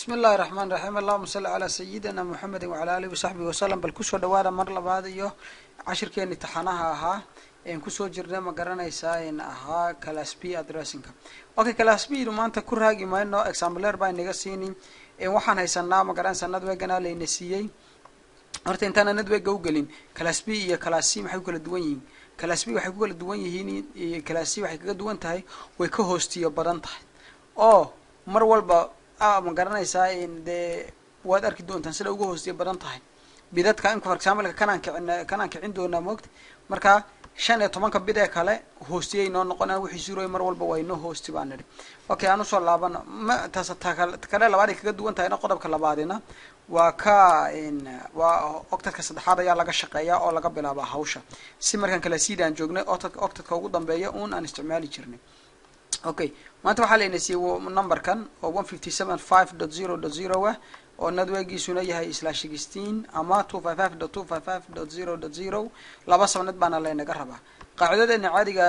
بسم الله الرحمن الرحيم اللهم صل على سيدنا محمد وعلى آله وصحبه وسلم bal kusoo dhawaada mar labaad iyo cashirkeeni taxanaha ahaa een kusoo jirnay ma garanaysaa in ahaa class B addressing okay class B maanta ku raagi mayno examiner baa inaga siinin een waxaan haysanaa ma garanaysaa nadweegana leeyna siiyay horta intaan nadweega u galin class B iyo class C maxay kala duwan yihiin class B waxay ku kala duwan yihiin iyo class C waxay kaga duwan tahay way ka hoostiyo badan tahay oo mar walba ma garanaysaa in de waad arki doontaan sida ugu hoostiyo badan tahay bidadka in for example kanaan kicin doonaa moogta marka 15 bid ee kale hoostiyay noo noqonaa wixii suuray mar walba way noo hoosti baan niri okay aanu soo laabana ma taas kale labaad kaga duwan tahay qodobka labaadina waa ka in waa octadka saddexaad ayaa laga shaqeeyaa oo laga bilaabo hawsha si markan kala siidaan joognay octadka ugu dambeeya aan isticmaali jirnay okay maanta waxaa la inasiiyay numberkan oo 157.5.0.0 oo nadweegiisuna yahay /16 ama 255.255.0.0 laba sabnad baana la inaga rabaa qaacidadeena caadiga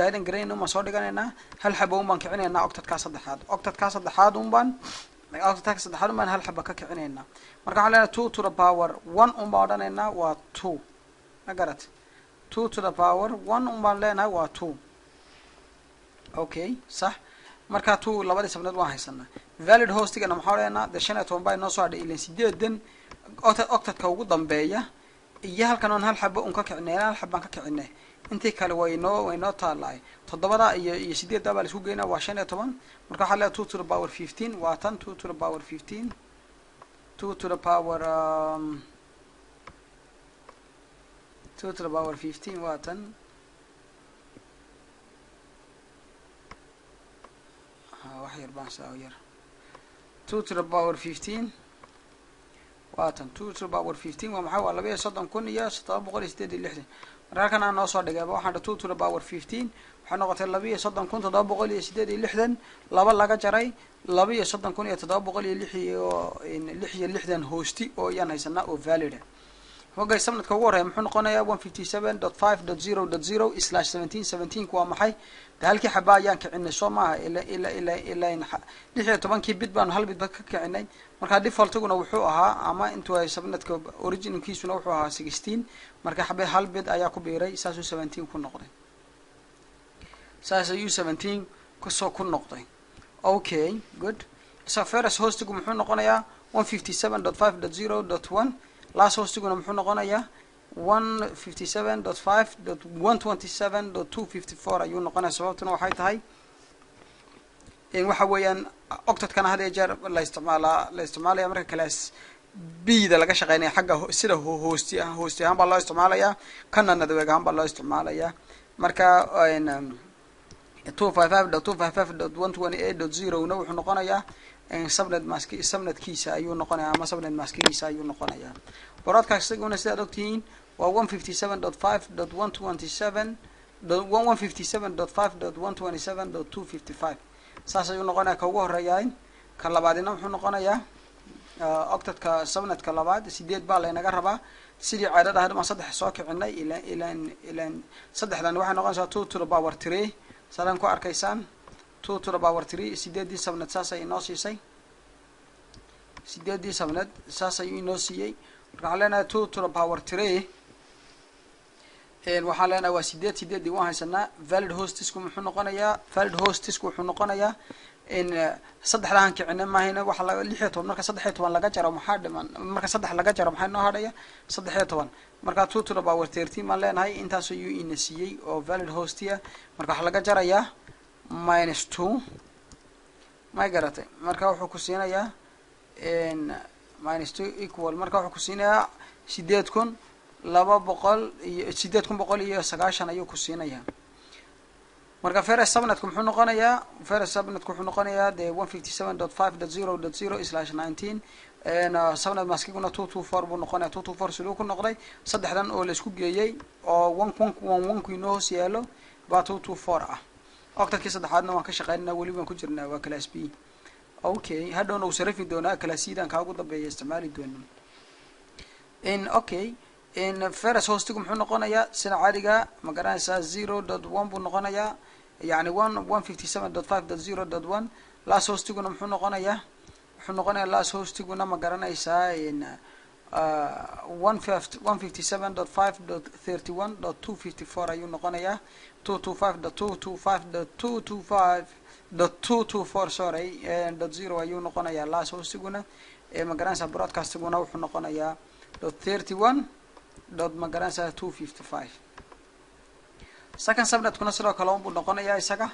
haydan gareen uma soo dhiganayna hal xabo baan kicinayna octadka saddexaad baan hal xabo ka kicinayna marka waxaa leeyahay 2 to the power 1 baan odhanayna waa 2 nagarat 2 to the power 1 baan leenahay waa 2 okay صح marka 2 labada sabnad waan haysanaa valid hostigana maxaa leena de 15 baa noo soo hadhay ilaa 8 octadka ugu dambeeya iyo halkan on hal xabo ka kicinay hal xabaan ka kicinay intii kale way noo taalaay todobada iyo 8 baa la isku geynaa waa 15 marka waxa leeyahay 2 to the power 15 waa tan 2 to the power 15 2 to the power 2 to the power 15 waa tan waxyar baan soo yar 2 to the power 15 waatan 2 to the power 15 waa maxay waa 230,786 markaan aan noo soo dhigay waxaan 2 to the power 15 waxa noqotay 230,786 laba laga jaray 230,766 hoosti oo yaan haysanaa oo valid hoga sabnadka ugu horeeya muxuu noqonayaa 157.5.0.0/17 waa maxay halkii xabaa ayaan kicinay soo maaha ila 16 bid baan hal bid ka kicinay marka defaultguna wuxuu ahaa ama intuu ay sabnadka originalkiisuna wuxuu ahaa 16 marka xabay hal bid ayaa ku biiray saasuu 17 ku noqday saasuu 17 ku noqday okay good so first hostigu muxuu noqonayaa 157.5.0.1 last hostiguna muxuu noqonayaa 157.5.127.254 ayuu noqonayaa sababtuna waxay tahay in waxa weeyaan octadkana had ee jeer la isticmaalaya marka class B da laga shaqeynaya xagga sida hoosti ahaan baa loo isticmaalayaa kana nadweeg ahaan baa loo isticmaalayaa marka 255.255.128.0 na wuxuu noqonayaa sabnadkiisa ayuu noqonayaa ama sabnad maskigiisa ayuu noqonayaa broadcastiguna sida ogtihiin waa 157.5.127.255 saas ayuu noqonayaa ka ugu horeeyaa ka labaadina wuxuu noqonayaa octadka sabnadka labaad 8 baa la inaga rabaa sidii caadada hadda ma saddex soo kicinay ilaa saddexdan waxay noqonaysaa 2 to the power 3 sadan ku arkaysaan 2 to the power 3 8 sabnad saas ay noo siisay 8 sabnad saas ay inoo siiyay marka leenahay 2 to the power 3 waxaa leenahay waa 8 waan haysanaa valid hostisku wuxuu noqonayaa in saddexdan kicinay maahayna waxa laga 16 marka 13 laga jaro maxaa dhiman marka 3 laga jaro maxay noo hadhaya 13 marka 2 to the power 13 ma leenahay intaas ayuu ina siiyay oo valid hostia marka waxa laga jarayaa -2 ma garatay marka wuxuu ku siinayaa in -2 equal marka wuxuu ku siinayaa 8,200,8,990 ayuu ku siinayaa marka first sabnadku muxuu noqonayaa de 157.5.0.0/19 sabnad maskiguna 224 buu noqonayaa 224 sidoo ku noqday saddexdan oo la isku geeyay oo 1 ku inoo hoos yaalo baa 224 ah octadkii saddexaadna waan ka shaqeynaa wali waan ku jirnaa waa class B okay hadhow uu sarafi doonaa class C dan ka ugu dambeeya isticmaali doonaa in okay in first hostigu muxuu noqonayaa sida caadiga ma garanaysaa 0.1 buu noqonayaa yani 157.5.0.1 last hostiguna muxuu noqonayaa wuxuu noqonayaa last hostiguna ma garanaysaa in 157.5.31.254 ayuu noqonayaa 225.225.225.224 sorry .0 ayuu noqonayaa last hostiguna ma garanaysaa broadcastiguna wuxuu noqonayaa .31 ma garanaysaa 255 second subnetkuna sidoo kale unbuu noqonayaa isaga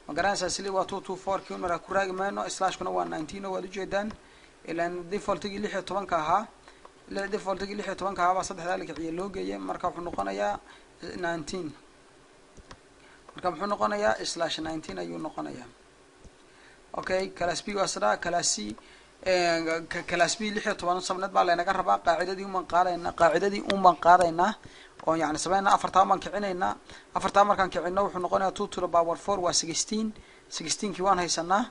ma garanaysaa sili waa 224 kii markaa ku raagi mayno slashkuna waa 19 oo waad ujeedaan ilaan defaultigii 16 ka ahaa defaultigii 16 ka ahaa baa saddexdaa la kiciye loo geeyay marka wuxuu noqonayaa 19 marka muxuu noqonayaa /19 ayuu noqonayaa okay class B waa sida class C class B 16 subnet baa leenaga rabaa qaacidadii uma qaadayna oo yani sameeyna afarta baan kicinayna afarta markaan kicino wuxuu noqonayaa 2 to the power 4 waa 16 kii waan haysanaa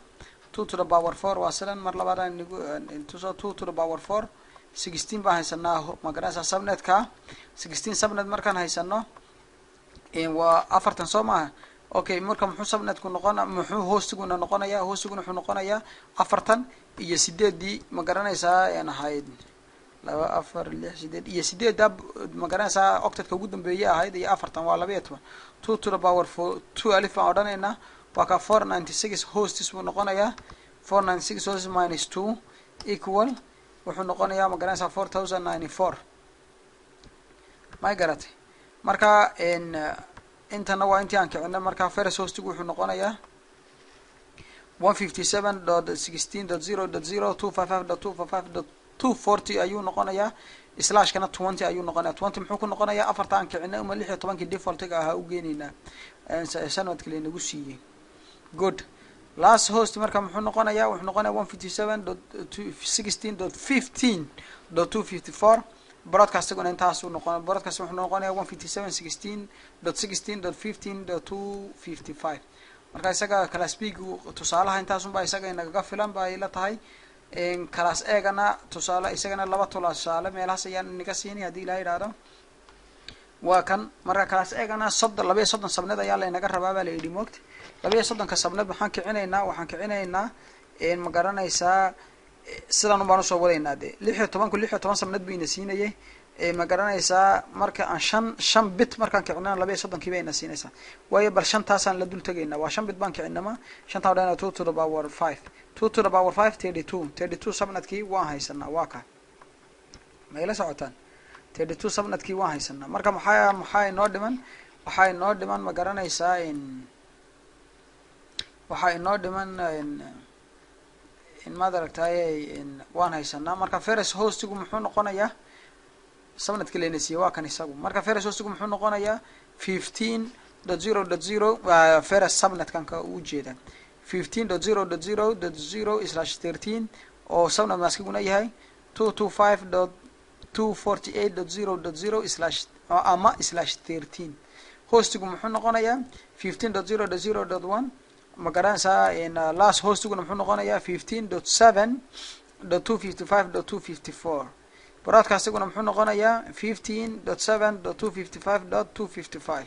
2 to the power 4 waa sidan mar labaad aan 2 to the power 4 16 baan haysanaa ma garanaysaa subnetka 16 subnet markaan haysano waa afartan soo maaha okay marka muxuu subnetku noqonaa muxuu hostiguna noqonayaa hostiguna wuxuu noqonayaa afartan iyo 8 ma garanaysaa aan ahayd 2 4 6 8 iyo 8 ma garanaysaa octetka ugu dambeeyay ahayd iyo afartan waa 12 2 to the power 4 2 alif baan odhanaynaa waa ka 496 hosts buu noqonayaa 496 hosts minus 2 equal wuxuu noqonayaa ma garanaysaa 4094 ma garatay marka intana waa intii aan kicinay marka first hostigu wuxuu noqonayaa 157.16.0.0.255.255.240 ayuu noqonayaa slashkana 20 ayuu noqonayaa 20 muxuu ku noqonayaa afarta aan kicinay uma 16 defaultiga ahaa u geenayna sanad kale nagu siiyay good last host marka muxuu noqonayaa wuxuu noqonayaa 157.16.15.254 broadcastiguna intaas uu noqon broadcast wuxuu noqonayaa 157.16.16.15.255 marka isaga class B tusaalaha intaas un baa isaga inaga filan baa ila tahay class A gana tusaale isagana laba tusaale meelahaas ayaan inaga siinay hadii la yiraahdo waa kan marka class A gana 32 sabnad ayaa la inaga rabaa baa la yidhi moogta 32 ka sabnad waxaan kicinaynaa ma garanaysaa sidaan baan soo wadaynaa de 16 sabnad bayna siinayay ma garanaysaa marka aan 5 bit markaan kicinaa 32 kii bayna siinaysaa waayo bal 5 taasaan la dul tagaynaa waa 5 bit baan kicinama 5 taa wadana 2 to the power 5 2 to the power 5 32 sabnadkii waan haysanaa waa ka ma ila socotaan 32 sabnadkii waan haysanaa marka maxaa inoo dhiman ma garanaysaa waxaa inoo dhiman in madaragtay waan haysanaa marka first hostigu muxuu noqonayaa subnetka leenasiye waa kan isagu marka first hostigu muxuu noqonayaa 15.0.0 first subnetkan ka u jeeda 15.0.0.0/13 oo subnet maskiguna yahay 225.248.0.0 ama /13 hostigu muxuu noqonayaa 15.0.0.1 ma garanaysaa last hostiguna muxuu noqonayaa 15.7.255.254 broadcastiguna muxuu noqonayaa 15.7.255.255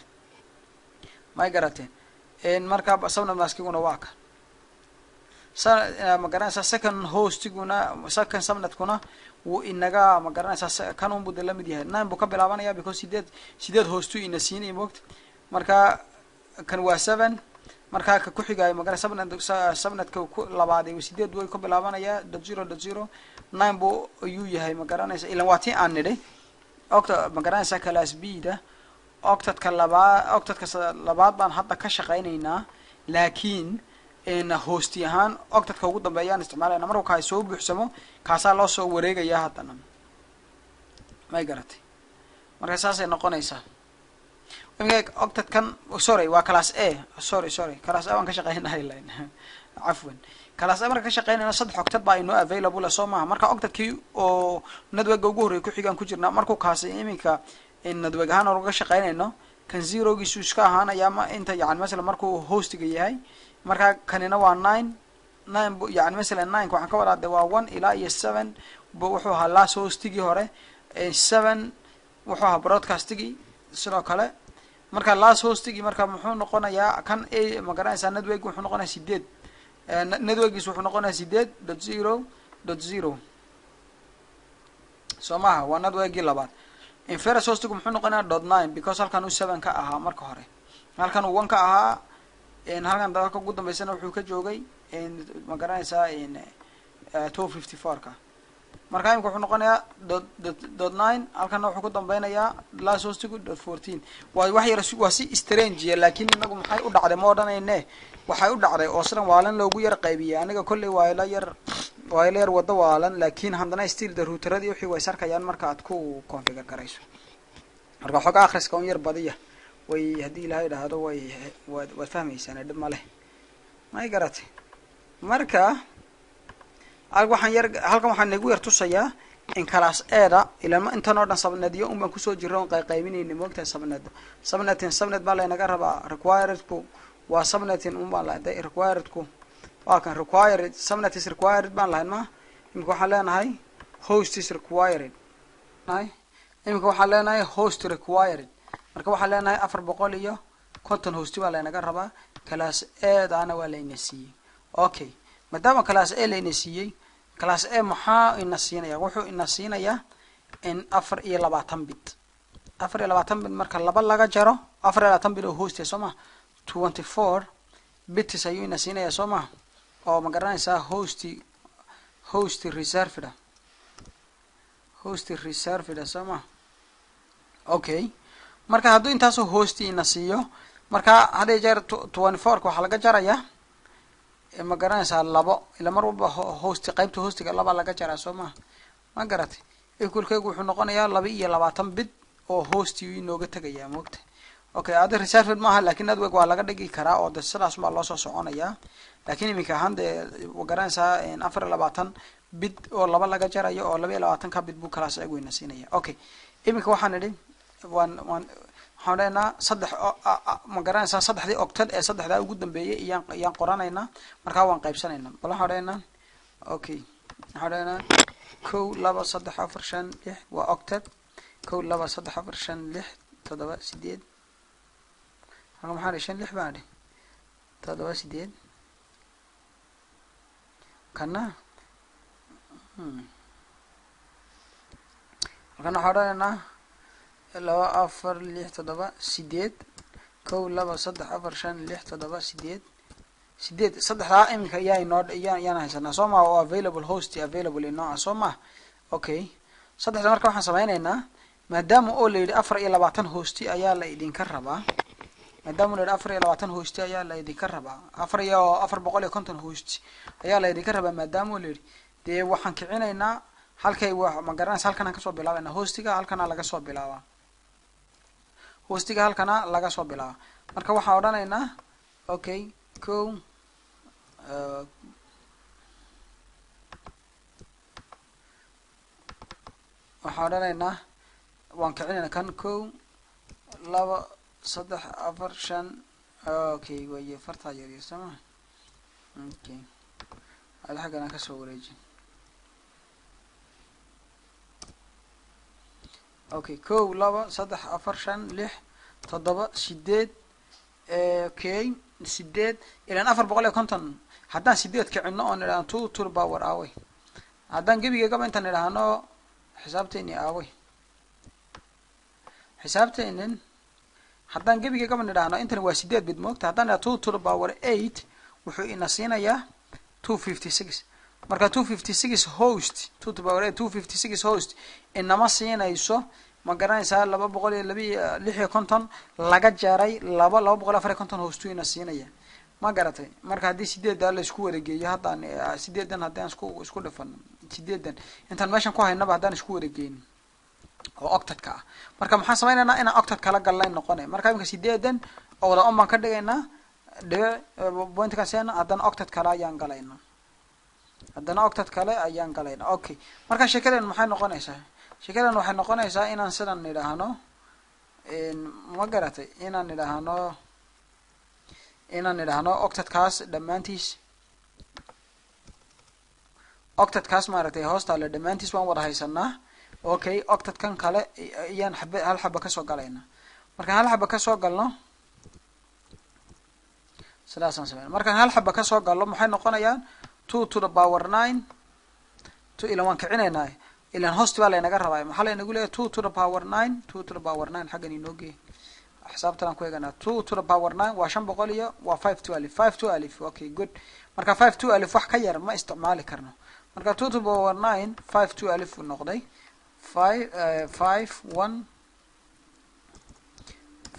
ma garateen marka subnet maskiguna waa ka ma garanaysaa second hostiguna second subnetkuna wuu inaga ma garanaysaa kan un buu la mid yahay 9 buu ka bilaabanayaa because sideed hostu ina siinay moogta marka kan waa 7 marka ka ku xigay ma garanaysaa subnetka labaad ee sideed way ka bilaabanayaa .0.0 9 buu ayuu yahay ma garanaysaa ilaa waatii aan nidhay octa ma garanaysaa class B da octatka labaad baan hadda ka shaqeynaynaa laakiin hosti ahaan octatka ugu dambeeyaan isticmaalayna marka ka soo buuxsamo kaasa loo soo wareegaya hadana ma garatay marka saasay noqonaysaa octatkan sorry waa class A class A waan ka shaqeynahay line afwan class A marka ka shaqeynayna saddex octat baa inoo available soo maaha marka octatkii oo network ugu horeeyay ku xigaan ku jirnaa markuu kaasay iminka network ahaan uga shaqeynayno kan 0 giisu iska ahaanaya ma inta yani mesela markuu hostiga yahay marka kanina waa 9 yani mesela 9 waxaan ka wadaade waa 1 ilaa iyo 7 wuxuu ahaa last hostigii hore 7 wuxuu ahaa broadcastigii sidoo kale marka last hostigii marka muxuu noqonayaa kan ma garanaysaa network wuxuu noqonayaa 8 networkiisu wuxuu noqonayaa 8.0 dot zero soo maaha waa networkii labaad inference hostigu muxuu noqonayaa dot nine because halkan uu 7 ka ahaa marka hore halkan uu 1 ka ahaa halkan dalka ugu dambeysana wuxuu ka joogay ma garanaysaa 254 ka marka imika wuxuu noqonayaa dot nine halkan wuxuu ku dambaynayaa last hostigu dot 14 waa wax yar waa si strange laakiin inagu maxay u dhacday ma odhanayne waxay u dhacday oo sidan waalan loogu yar qaybiyay aniga kulli waa la yar wada waalan laakiin haddana still the routeradii wixii way sarkayaan marka aad ku configure garayso marka xogaa akhriska un yar badiya way hadii ilaahay dhahdo way waad fahmaysaan dhib ma leh ma garatay marka halkan waxaan nagu yar tusayaa in class A-da ilaa intan oo dhan subnetyo un baan kusoo jirro qaybinayna moogtahay subnet baa laynaga rabaa requiredku waa subnetin un baan lahaday requiredku waa kan required subnet is required baan lahayn ma imika waxaan leenahay host is required imika waxaan leenahay host required marka waxaan leenahay 450 host baa laynaga rabaa class A-daana waa layna siiyey okay maadaama class A layna siiyey class A maxaa ina siinaya wuxuu ina siinayaa in 24 bit 24 bit marka laba laga jaro 24 bit oo host Soma 24 bits ayuu ina siinaya Soma oo ma garanaysaa host reserved Soma okay marka hadduu intaas oo host ina siiyo marka hadii jeer 24 waxa laga jaraya ma garanaysaa labo ila mar walba host qaybta hostiga laba laga jaraa Soma ma garatay equalkeegu wuxuu noqonayaa 22 bit oo host inooga tagaya moogta okay aad reserved maaha laakiin network waa laga dhigi karaa oo sidaas ma loo soo soconayaa laakiin imika hande wa garanaysaa 24 bit oo laba laga jarayo oo 22 ka bit buu class A weyna siinaya okay imika waxaan idin waxaan saddex ma garanaysaa saddexdii octet ee saddexda ugu dambeeyay iyaan qoranaynaa marka waan qaybsanaynaa bal waxaan okay waxaan 1 2 3 4 5 6 waa octet 1 2 3 4 5 6 7 8 أنا محاري 6 بعد 7 كنا حرنا لو أفر 7 كو لبا 7 صدح رائم كياي نود يانا هسنا سوما او available host available انه سوما اوكي صدح marka waxaan sameeynaa maadaama oo leeyahay 24 host ayaa la idin ka rabaa maadaama leeyahay 24 host ayaa la idin ka rabaa 450 host ayaa la idin ka rabaa maadaama oo leeyahay de waxaan kicinaynaa halkay wax ma garanaysa halkan aan ka soo bilaabayna hostiga halkan laga soo bilaabaa hostiga halkan laga soo bilaabaa marka waxaan odhanaynaa okay ko waxaan odhanaynaa waan kicinaynaa kan 1 2 3 4 5 okay way farta yar yasama okay hada xagan ka soo wareejin okay 1 2 3 4 5 6 7 8 okay 8 إلى 450 haddaan 8 kicino oo nidaan 2 to the power away haddaan gebiga gaba inta nidhaano xisaabteeni away xisaabteenen haddaan gebiga gaba nidhaano intan waa 8 bit moogta haddaan 2 to the power 8 wuxuu ina siinayaa 256 marka 256 host 2 to the power 8 256 host inama siinayso ma garanaysaa 256 laga jaray 254 host ina siinaya ma garatay marka hadii 8 la isku wareegeeyo haddaan 8 haddaan isku dhafan 8 intaan meeshan ku haynaba haddaan isku wareegeyn oo octet ka marka maxaan sameeynaa inaan octet kala galnay noqonay marka imka 8 oo wada on baan ka dhigaynaa point ka seena haddaan octet kala ayaan galayna haddana octet kale ayaan galayna okay marka sheekadan maxay noqonaysaa sheekadan waxay noqonaysaa inaan sidan nidhaahno ma garatay inaan nidhaahno octet kaas dhamaantiis octet kaas maaragtay hoosta la dhamaantiis waan wada haysanaa okay octet kan kale ayaan hal xaba ka soo galayna marka hal xaba ka soo galno sidaasan sameeyay marka hal xaba ka soo galno maxay noqonayaan 2 to the power 9 إلى وان كعنينا إلى host بالله نجرب محل نقول 2 to the power 9 2 to the power 9 حاجة نيجي حسابتنا كويجنا 2 to the power 9 وعشان بقوليه و 5 to ألف 5 to ألف أوكي good مركا 5 to ألف واحد كير ما استعمالي كرنا مركا 2 to the power 9 5 to ألف والنقطة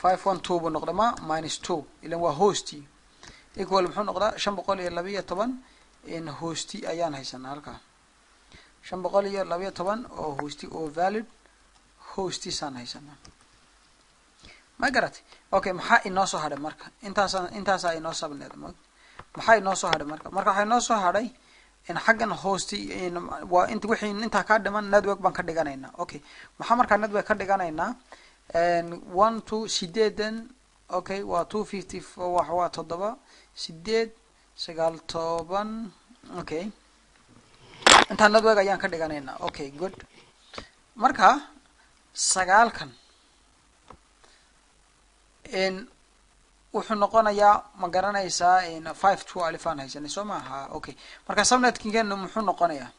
5 1 2 بالنقطة ما minus 2 اللي هو هوستي equal محو نقطة شن بقوليه لبيه طبعا إن هوستي أيان هيسنا هلكا شن بقوليه لبيه طبعا أو هوستي أو valid هوستي سان هيسنا ما قرأتي أوكي محا إنه سو هذا مركا إنت سا إنه سبنا هذا محا إنه سو هذا مركا حي إنه سو هذا إن حقنا هوستي إن وإنت وحين إنت كادمان ندوق بنكدجانا هنا أوكي محا مركا ندوق كدجانا هنا and 1 2 سيدين أوكي و 254 وحوا تضبا سيدين سجال طبعا أوكي أنت ندوق أيام كدجانا هنا أوكي good مركا سجال كان إن وحنقنا يا مقارنة إسا إن 5 2 ألفان هيسني سماها أوكي مركز سمنت كينو محنقنا يا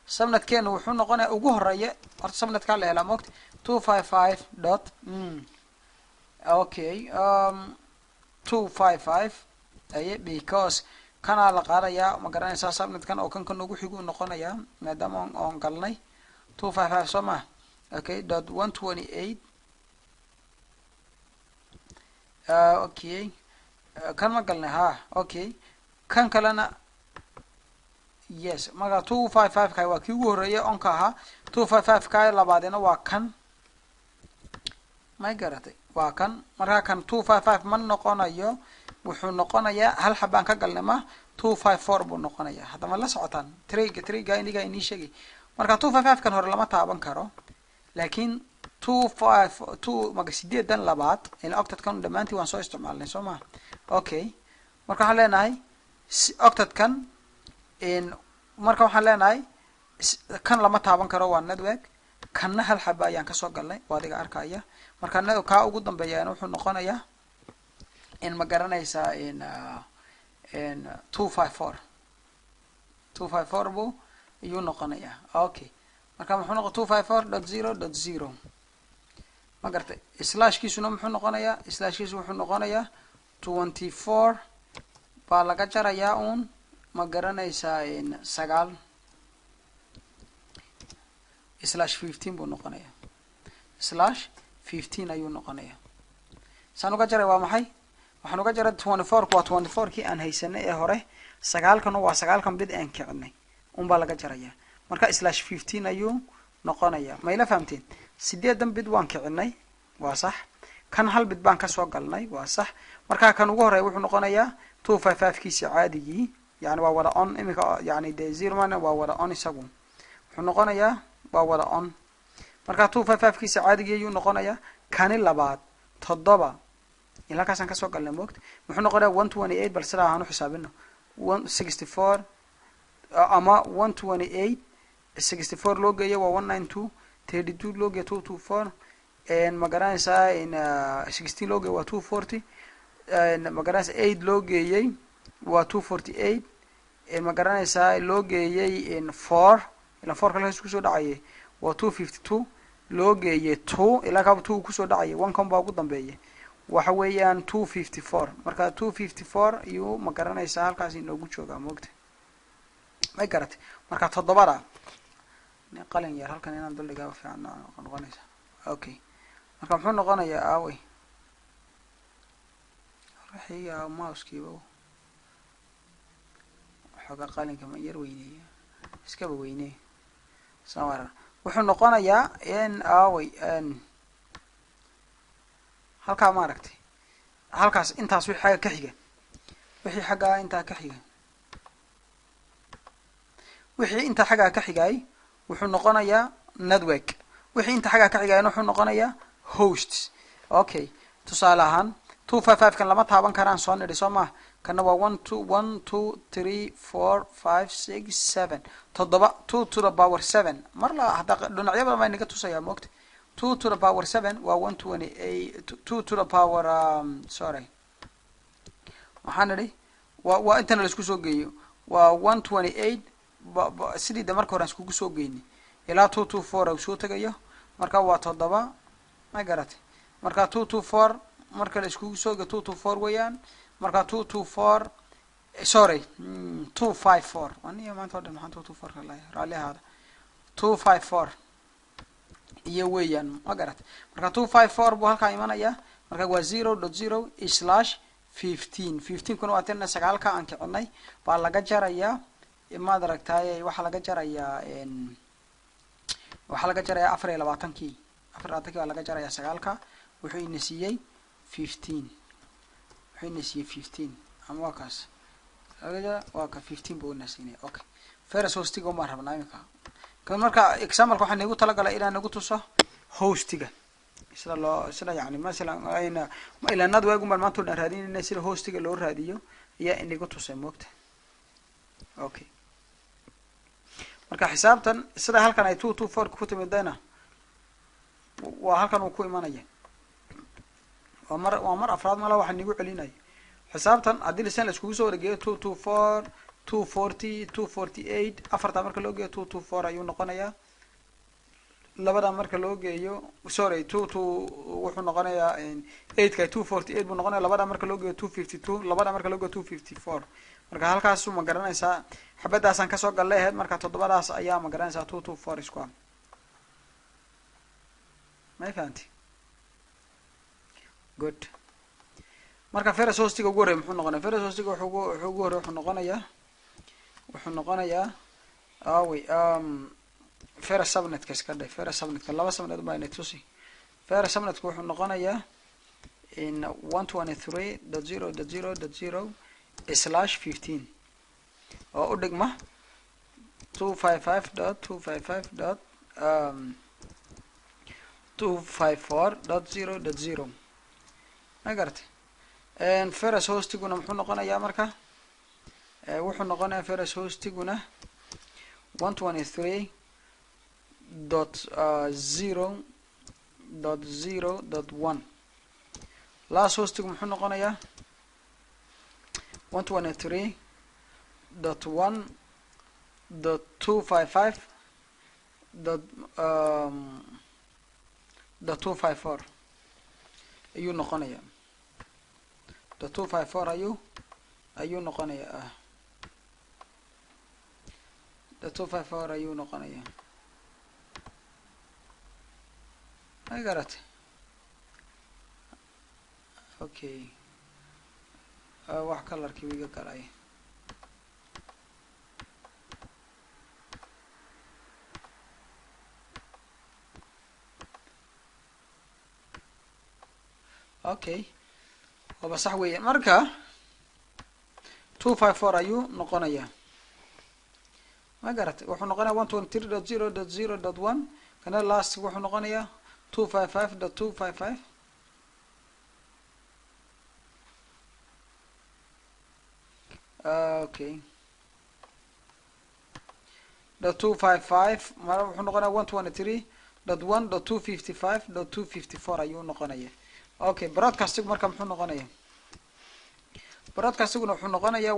سمنت كينو محنقنا وجوه رأي أرد سمنت كله على وقت 255 دوت أوكي 255 أيه because كان على قارة يا مقارنة إسا سمنت كان أو كان وجوه يقول نقنا يا ما دام أن قلني 255 سما أوكي دوت 128 اوكي كان ما قلنا ها اوكي كان كلنا يس ما 255 كاي waa kii ugu horeeyay on ka aha 255 kay labaadena waa kan ma garatay waa kan marka kan 255 man noqonayo wuxuu noqonayaa hal xabaan ka galnaa 254 buu noqonayaa hada ma la socotaan triga iniga inii sheegay marka 255 kan hore lama taaban karo laakiin 252 magasideedan labaad in octet kan dhamaantii waan soo isticmaalnay Soomaa okay marka waxaan leenahay octet kan in marka waxaan leenahay kan lama taaban karo waa network kanna hal xaba ayaan ka soo galnay waa adiga arkaya marka ka ugu dambeeyana wuxuu noqonayaa in ma garanaysa in 254 buu ayuu noqonayaa okay marka wuxuu noqonayaa 254.0.0 ما قرت إسلاش كيسو نم حنو قنايا إسلاش كيسو حنو قنايا 24 بالغا جرى ياون ما قرنا يساين سقال إسلاش 15 بو نقنايا إسلاش 15 أيو نقنايا سانو جرى وامحي وحنو جرى 24 كوا 24 كي أن هيسنة هره سقال كانوا وسقال كان بيد أنك عندنا بالغا جرى يا مركا إسلاش 15 أيو نقنايا ما إلا فهمتين sideedan bid waan kicinay waa sax kan hal bid baan ka soo galnay waa sax marka kan ugu horeey wuxuu noqonayaa 255 kiisi caadigi yani waa wada on imika yani de 0 man waa wada on isagu wuxuu noqonayaa waa wada on marka 255 kiisi caadigi ayuu noqonayaa kan labaad 7 ilaa ka san ka soo galnay moogta wuxuu noqonayaa 128 bal sida aanu xisaabino 164 ama 128 64 loo geeyo waa 192 32 لوجي 224 and magaranaysa in 16 لوجي waa 240 and magaranaysa 8 لوجي waa 248 and magaranaysa لوجي in 4 ila 4 kale isku soo dhacay waa 252 لوجي 2 ila ka 2 ku soo dhacay 1 kan baa ugu dambeeyay waxa weeyaan 254 marka 254 iyo magaranaysa halkaas inoogu jooga moogta ma garatay marka todobada qalin yar halkan inaan dul dhigaa fiican noqonaysa okay marka wuxuu noqonayaa aaway raxiga mouse-kiiba xoga qalinka ma yar weyneeya iska weynee sawir wuxuu noqonayaa in aaway halka ma aragtay halkaas intaas wixii xaga ka xiga wixii xaga inta ka xiga wixii inta xaga ka xigay wuxuu noqonayaa network wixii inta xaga ka xigayna wuxuu noqonayaa host okay tusaale ahaan 255 kan lama taaban karaan soo nidhi Soomaa kana waa 1 2 1 2 3 4 5 6 7 todoba 2 to the power 7 mar la hada dhinacyada ma inaga tusaya moogta 2 to the power 7 waa 128 2 to the power sorry waxaan nidhi waa inta la isku soo geeyo waa 128 sidii de marka hore aan iskugu soo geyni ilaa 224 uu soo tagayo marka waa 7 ma garatay marka 224 marka la iskugu soo geeyo 224 weeyaan marka 224 sorry 254 aniga maanta oo dhan maxaan 224 ka leeyahay raali ahaada 254 iyo weeyaan ma garatay marka 254 buu halka imanaya marka waa 0.0/15 kuna waa tan sagaalka aan kicinay baa laga jarayaa ma aragtay waxa laga jarayaa waxa laga jarayaa 24kii 24kii waa laga jarayaa sagaalka wuxuu ina siiyay 15 wuxuu ina siiyay 15 ama waa kaas waa ka 15 buu ina siiyay okay first hostiga ma rabnaa imika kan marka example waxaan ugu talagalay inaan ugu tuso hostiga sida yani mesela ayna ila nad waagu maanta oo raadinayna sida hostiga loo raadiyo ayaa inagu tusay moogta okay marka xisaabtan sida halkan ay 224 ku timidayna waa halkan uu ku imanaya waa mar afraad mala waxaan nigu celinay xisaabtan hadii la iskugu soo wareeyo 224 240 248 afarta marka loo geeyo 224 ayuu noqonayaa labada marka loo geeyo sorry 22 wuxuu noqonayaa 8 ka 248 buu noqonayaa labada marka loo geeyo 252 labada marka loo geeyo 254 marka halkaas ma garanaysaa xabadaas aan ka soo galay marka todobadaas ayaa ma garanaysaa 224 isku ma fahanti good marka first hostiga ugu horeeyo muxuu noqonayaa first hostiga wuxuu noqonayaa first subnet ka iska day first subnet ka laba subnet baa inay tusi first subnet wuxuu noqonayaa in 123.0.0.0/15 oo u dhigma 255.254.0.0 ma garatay first hostiguna muxuu noqonayaa marka wuxuu noqonayaa first hostiguna 123.0.0.1 last hostigu muxuu noqonayaa 123.1.255.254 ayuu noqonayaa 254 ayuu noqonayaa 254 ayuu noqonayaa ay garatay okay wax colorkii wiga galay okay waba sax weeyaan marka 254 ayuu noqonayaa ma garatay wuxuu noqonayaa 123.0.0.1 kana last wuxuu noqonayaa 255.255 okay the 255 mara wuxuu noqonayaa 123.1.255.254 ayuu noqonayaa okay broadcasting marka muxuu noqonayaa broadcastinguna wuxuu noqonayaa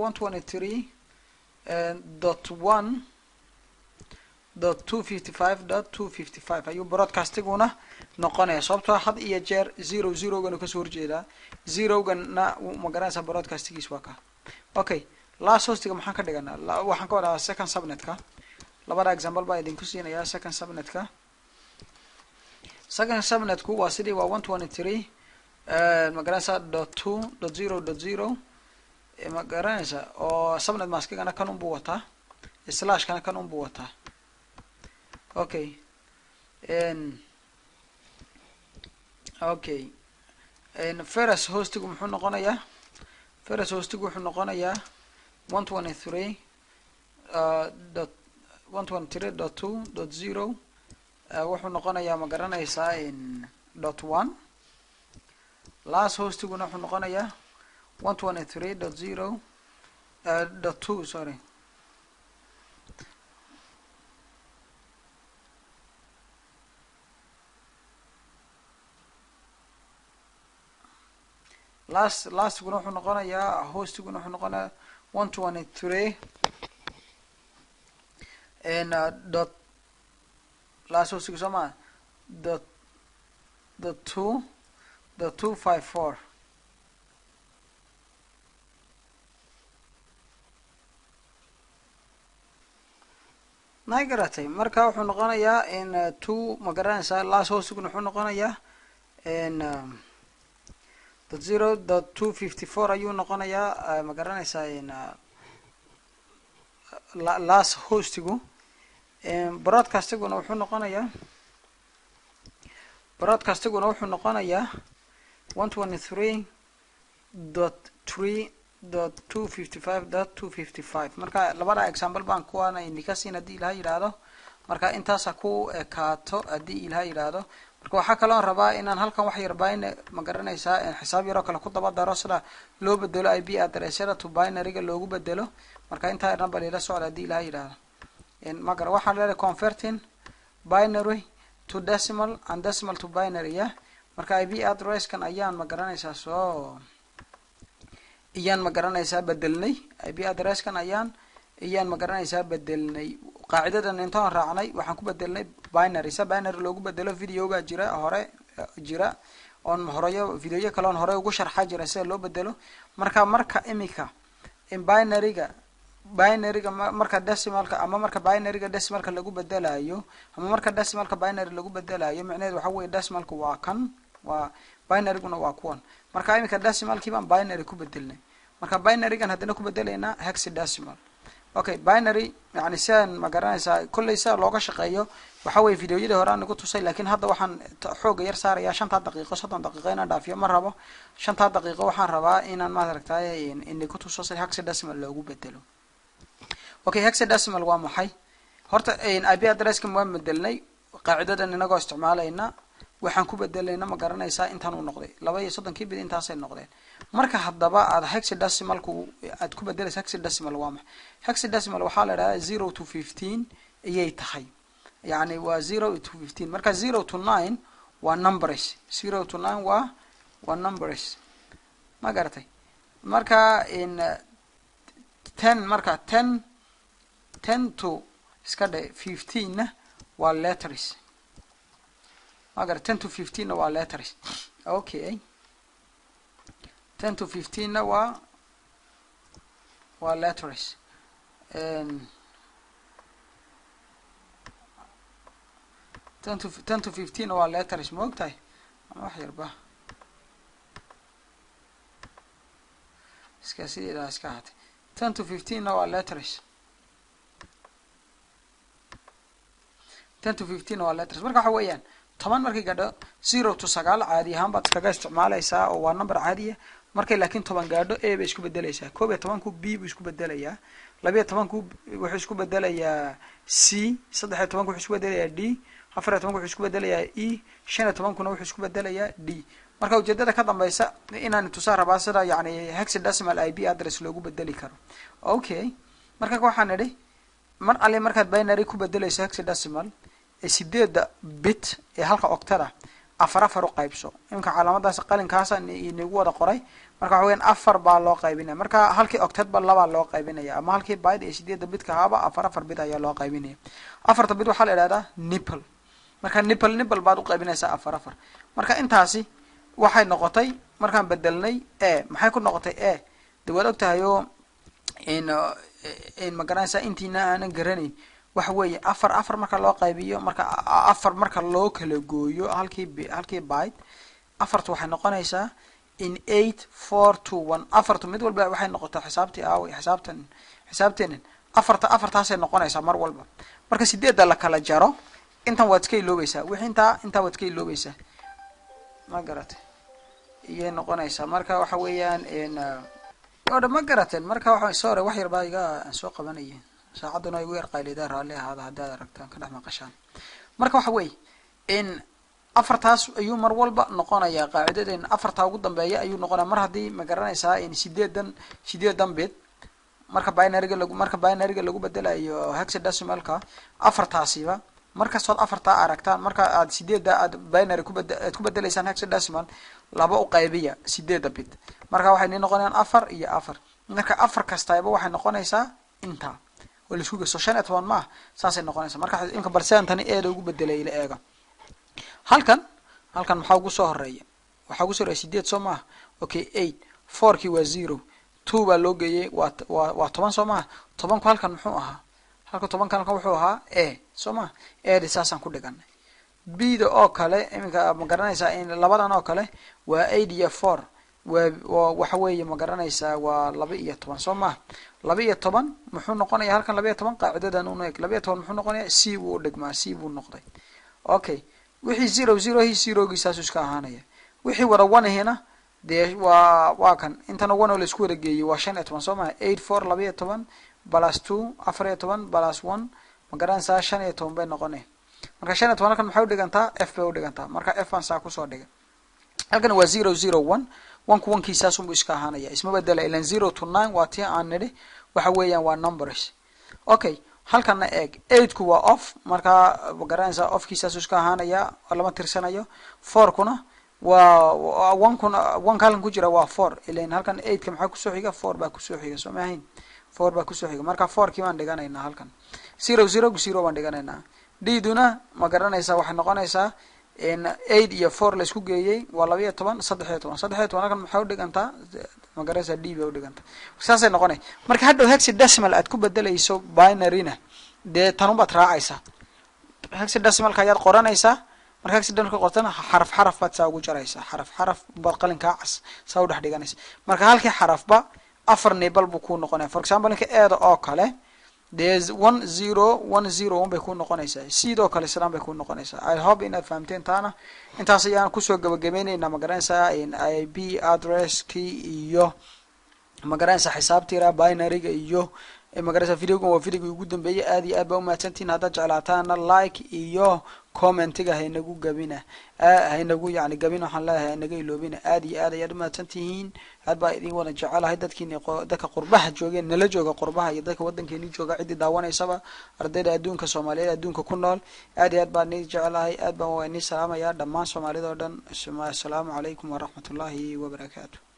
123.1.255.255 ayuu broadcastinguna noqonayaa sababtoo had iyo jeer 00 gana ka soo horjeedaa 0 gana ma garanaysaa broadcastigiis waa ka okay last hostiga maxaan ka dhiganaa waxaan ka wadaa second subnetka labada example baa idinku siinayaa second subnetka waa sidii waa 123 ma garanaysaa .2.0.0 ma garanaysaa oo subnet maskigana kan unbuu wataa slash kana kan unbuu wataa okay okay first hostigu muxuu noqonayaa first hostigu wuxuu noqonayaa 123.123.2.0 wuxuu noqonayaa ma garanaysaa in .1 last hostiguna wuxuu noqonayaa 123.0.2 sorry lastiguna wuxuu noqonayaa hostiguna wuxuu noqonayaa 123 dot last hosting soma dot 2.254 may garatay marka wuxuu noqonayaa in 2 ma garanaysaa last hosting wuxuu noqonayaa in .0.254 ayuu noqonayaa ma garanaysaa in last hostigu broadcastiguna wuxuu noqonayaa 123.3.255.255 marka labada example baan kuwana indika siin hadii ilaha yiraahdo marka intaas ku ekaato hadii ilaha yiraahdo marka waxa kale oo rabaa inaan halkan wax yar baayn ma garanaysaa in xisaab yar oo kale ku daba daro sida loo bedelo IP address-yada to binary-ga loogu bedelo marka inta ayna bal ila socda hadii ilaha yiraahdo in magar waxaan leeyahay converting binary to decimal and decimal to binary ya marka IP address kan ayaan ma garanaysaa soo iyaan ma garanaysaa bedelnay IP address kan ayaan ma garanaysaa bedelnay qaacidadan intaan raacnay waxaan ku bedelnay binary loogu bedelo videoga jira on horeeyo video kale on hore ugu sharxa jira sida loo bedelo marka imika in binary-ga marka decimalka ama marka binary-ga decimalka lagu bedelayo ama marka decimalka binary lagu bedelayo macnaheedu waxa weeye decimalku waa kan waa binary-guna waa kuwan marka imika decimalkii baan binary ku bedelnay marka binary-gan hadana ku bedelaynaa hexadecimal okay binary yani saan ma garanaysaa kulli saa looga shaqeeyo waxa weeye videoyada hore aan ugu tusay laakiin hadda waxaan xoog yar saarayaa 5 daqiiqo 7 daqiiqo inaan dhaafiyo ma rabo 5 daqiiqo waxaan rabaa inaan ma aragtay in ku tuso si hexadecimal loogu bedelo okay hexadecimal waa maxay horta IP address-ka waan bedelnay qaacidadan inagoo isticmaalayna waxaan ku bedelaynaa ma garanaysaa intaan uu noqday 32 bid intaasay noqdeen marka hadaba aad hexadecimalku aad ku bedelaysaa hexadecimal waa maxay hexadecimal waxa la yiraahdaa 0 to 15 ayay tahay yani waa 0 to 15 marka 0 to 9 waa numbers 0 to 9 waa numbers ma garatay marka in 10 marka 10 to iska dhe 15 waa letters agar 10 to 15 waa letters okay 10 to 15 waa letters and 10 to 15 waa letters ma ogtahay ama wax yarba iska sideeda iska hatay 10 to 15 waa letters 10 to 15 waa letters marka waxa weeyaan 10 markay gaadho 0 to 9 caadi ahaan baad kaga isticmaalaysaa oo waa number caadi ah markay laakiin 10 gaadho a bay isku bedelaysaa 11 ku b buu isku bedelayaa 12 ku wuxuu isku bedelayaa c 13 ku wuxuu isku bedelayaa d 14 ku wuxuu isku bedelayaa e 15 kuna wuxuu isku bedelayaa d marka ujeedada ka dambaysa inaan tusaale rabaa sida yani hexadecimal IP address loogu bedeli karo okay marka waxaan nidhi mar alle markaad binary ku bedelayso hexadecimal 8 bit ee halka octada afar u qaybso imka calaamadaas qalinkaas inagu wada qoray marka waxa weeyaan 4 baa loo qaybinaya marka halkii octet ba 2 loo qaybinaya ama halkii byte ee 8 bit ka haba 4 bit ayaa loo qaybinaya 4 bit waxa la yiraahdaa nipple marka nipple baad u qaybinaysaa 4 marka intaasi waxay noqotay markaan bedelnay maxay ku noqotay dawad ogtahayo in magaranaysa intiina aan garanay waxa weeye 4 marka loo qaybiyo marka 4 marka loo kala gooyo halkii byte 4 waxay noqonaysaa in 8421 4 mid walba waxay noqotay xisaabtan 4 taasay noqonaysaa mar walba marka 8 la kala jaro intan waad iska iloobaysaa wixii inta waad iska iloobaysaa ma garatay iyo noqonaysaa marka waxa weeyaan in oo ma garateen marka waxa soo wax yar baa iga soo qabanayeen saacaduna ay weer qaylidaa raali ahaada hadda aragtaan ka dhaxma qashaan marka waxa weey in 4taas ayuu mar walba noqonaya qaacidada in 4ta ugu dambeeya ayuu noqonaa mar hadii ma garanaysaa in 8 bit marka binary-ga lagu bedelayo hexadecimalka 4taasiba marka soo 4ta aragtaan marka aad 8 aad binary ku bedelaysaan hexadecimal laba u qaybiya 8 bit marka waxay noqonayaan 4 iyo 4 marka 4 kastayba waxay noqonaysaa inta oo la isku geeyo 15 ma saasay noqonaysaa marka imka percentani eeda ugu bedelay ila eega halkan maxaa ugu soo horeeya waxa ugu soo horeeya 8 soo ma okay 8 4 ki waa 0 2 baa loo geeyay waa 10 soo ma 10 ku halkan muxuu ahaa halka 10 kan wuxuu ahaa a soo ma a saasan ku dhiganay b da oo kale imika ma garanaysaa in labadan oo kale waa 8 iyo 4 waxa weeye ma garanaysaa waa 12 soo ma 12 muxuu noqonayaa halkan 12 qaacidadan uu eeg 12 muxuu noqonayaa c buu dhigmaa c buu noqday okay wixii 0 0 giisaas iska ahaanaya wixii wada 1 hina de waa kan intana 1 oo la isku wada geeyay waa 15 soo ma 8 4 12 plus 2 14 plus 1 ma garanaysaa 15 bay noqonay marka 15 halkan maxay u dhigantaa f bay u dhigantaa marka f aan saa ku soo dhigay halkan waa 0 0 1 1 kiisaas uu iska ahaanaya isma bedela ilaa 0 to 9 waa tii aan nidhi waxa weeyaan waa numbers okay halkan eeg 8 ku waa off marka garanaysa off kiisaas iska ahaanaya lama tirsanayo 4 kuna waa 1 kuna 1 kalin ku jira waa 4 ilaa halkan 8 ka maxaa ku soo xiga 4 baa ku soo xiga soo maahayn 4 baa ku soo xiga marka 4 kii waan dhiganaynaa halkan 0 0 0 waan dhiganaynaa d duna ma garanaysa waxay noqonaysaa in 8 iyo 4 la isku geeyay waa 12 13 halkan maxaa u dhigantaa ma garanaysa d bay u dhigantaa saasay noqonay marka hadhow hexadecimal aad ku bedelayso binary-na de tan baad raacaysaa hexadecimal ka ayaad qoranaysaa marka hexadecimal ka qortana xaraf baad saa ugu jaraysaa xaraf baad qalinka cas saa u dhex dhiganaysaa marka halkii xarafba afar nibal buu ku noqonaya for example ninka eeda oo kale there's 1 0 1 0 bay ku noqonaysaa sidoo kale sidaan bay ku noqonaysaa I hope inaad fahamteen taana intaas ayaan ku soo gabagabeynayna ma garanaysaa in IP address key iyo ma garanaysaa xisaabtiira binary-ga iyo ma garanaysaa video-ga waa video ugu dambeeyay aad iyo aad baa u mahadsantiin haddaad jeclaataana like iyo comment-ga haynagu gabina haynagu yani gabina waxaan leeyahay haynaga iloobina aad iyo aad ayaad u mahadsantihiin aad baa idin wada jecelahay dadka qurbaha joogeen nala jooga qurbaha iyo dadka wadankeeni jooga cidii daawanaysaba ardayda adduunka Soomaaliyeed adduunka ku nool aad iyo aad baan idin jecelahay aad baan idin salaamayaa dhammaan Soomaalida oo dhan assalaamu calaykum wa rahmatullaahi wa barakaatuh